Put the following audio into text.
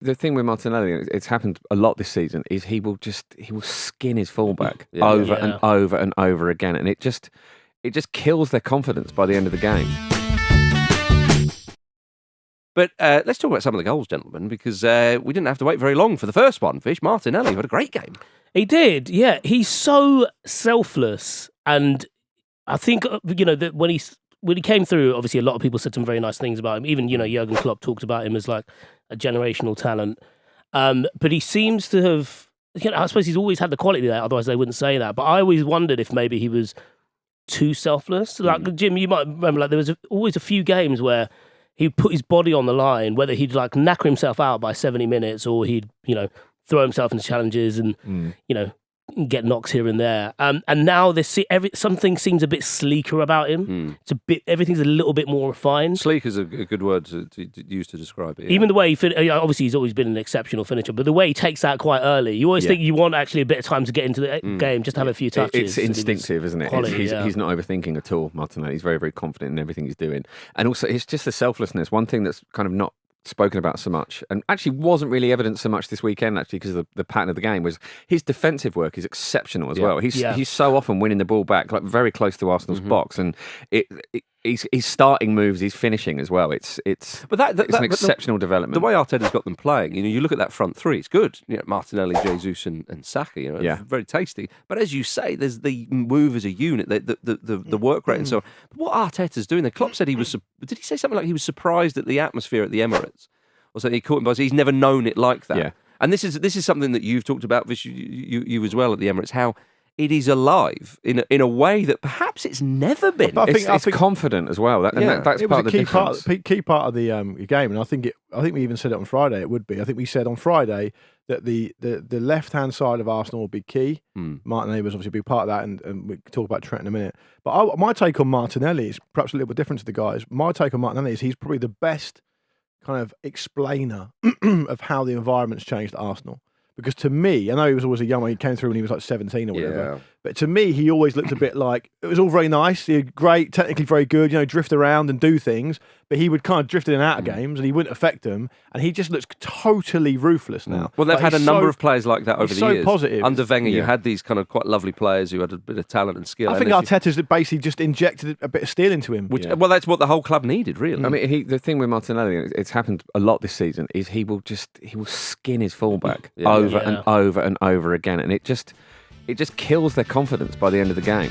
the thing with Martinelli, it's happened a lot this season, is he will skin his fullback over and over and over again, and it just kills their confidence by the end of the game. But let's talk about some of the goals, gentlemen, because we didn't have to wait very long for the first one. Vish, Martinelli had a great game. He did, yeah. He's so selfless, and I think that when he came through, obviously a lot of people said some very nice things about him. Even Jurgen Klopp talked about him as like a generational talent. But he seems to have, I suppose he's always had the quality there. Otherwise, they wouldn't say that. But I always wondered if maybe he was too selfless. Like Jim, you might remember, like there was always a few games where he'd put his body on the line, whether he'd like knacker himself out by 70 minutes or he'd throw himself into challenges and get knocks here and there. And now something seems a bit sleeker about him. Everything's a little bit more refined. Sleek is a good word to use to describe it. Yeah. Even the way obviously he's always been an exceptional finisher, but the way he takes that quite early, you always think you want actually a bit of time to get into the game, just have a few touches. It's instinctive, isn't it? Quality, he's not overthinking at all, Martinelli. He's very, very confident in everything he's doing. And also, it's just the selflessness. One thing that's kind of not spoken about so much, and actually wasn't really evident so much this weekend, actually, because of the pattern of the game, was his defensive work is exceptional as well. He's so often winning the ball back, like very close to Arsenal's box, and he's starting moves, he's finishing as well. It's an exceptional development. The way Arteta's got them playing, you look at that front three, it's good. Martinelli, Jesus, and Saka, very tasty. But as you say, there's the move as a unit, the work rate, and so on. But what Arteta's doing, the Klopp said did he say something like he was surprised at the atmosphere at the Emirates, or something? He caught him by, he's never known it like that. Yeah. And this is something that you've talked about, Vish, you as well at the Emirates, how it is alive in a way that perhaps it's never been. I think it's confident as well. That's part of the difference. Key part of the game, and I think we even said it on Friday. It would be. I think we said on Friday that the left hand side of Arsenal will be key. Martinelli was obviously a big part of that, and we can talk about Trent in a minute. But my take on Martinelli is perhaps a little bit different to the guys. My take on Martinelli is he's probably the best kind of explainer of how the environment's changed at Arsenal. Because to me, I know he was always a young one, he came through when he was like 17 or whatever, but to me, he always looked a bit like, it was all very nice, he was great, technically very good, drift around and do things, but he would kind of drift in and out of games and he wouldn't affect them, and he just looks totally ruthless now. Well, they've had a number of players like that over the years. So positive. Under Wenger, you had these kind of quite lovely players who had a bit of talent and skill. I think Arteta's basically just injected a bit of steel into him. Well, that's what the whole club needed, really. I mean, the thing with Martinelli, it's happened a lot this season, is he will skin his fullback over and over and over again, and it just kills their confidence by the end of the game.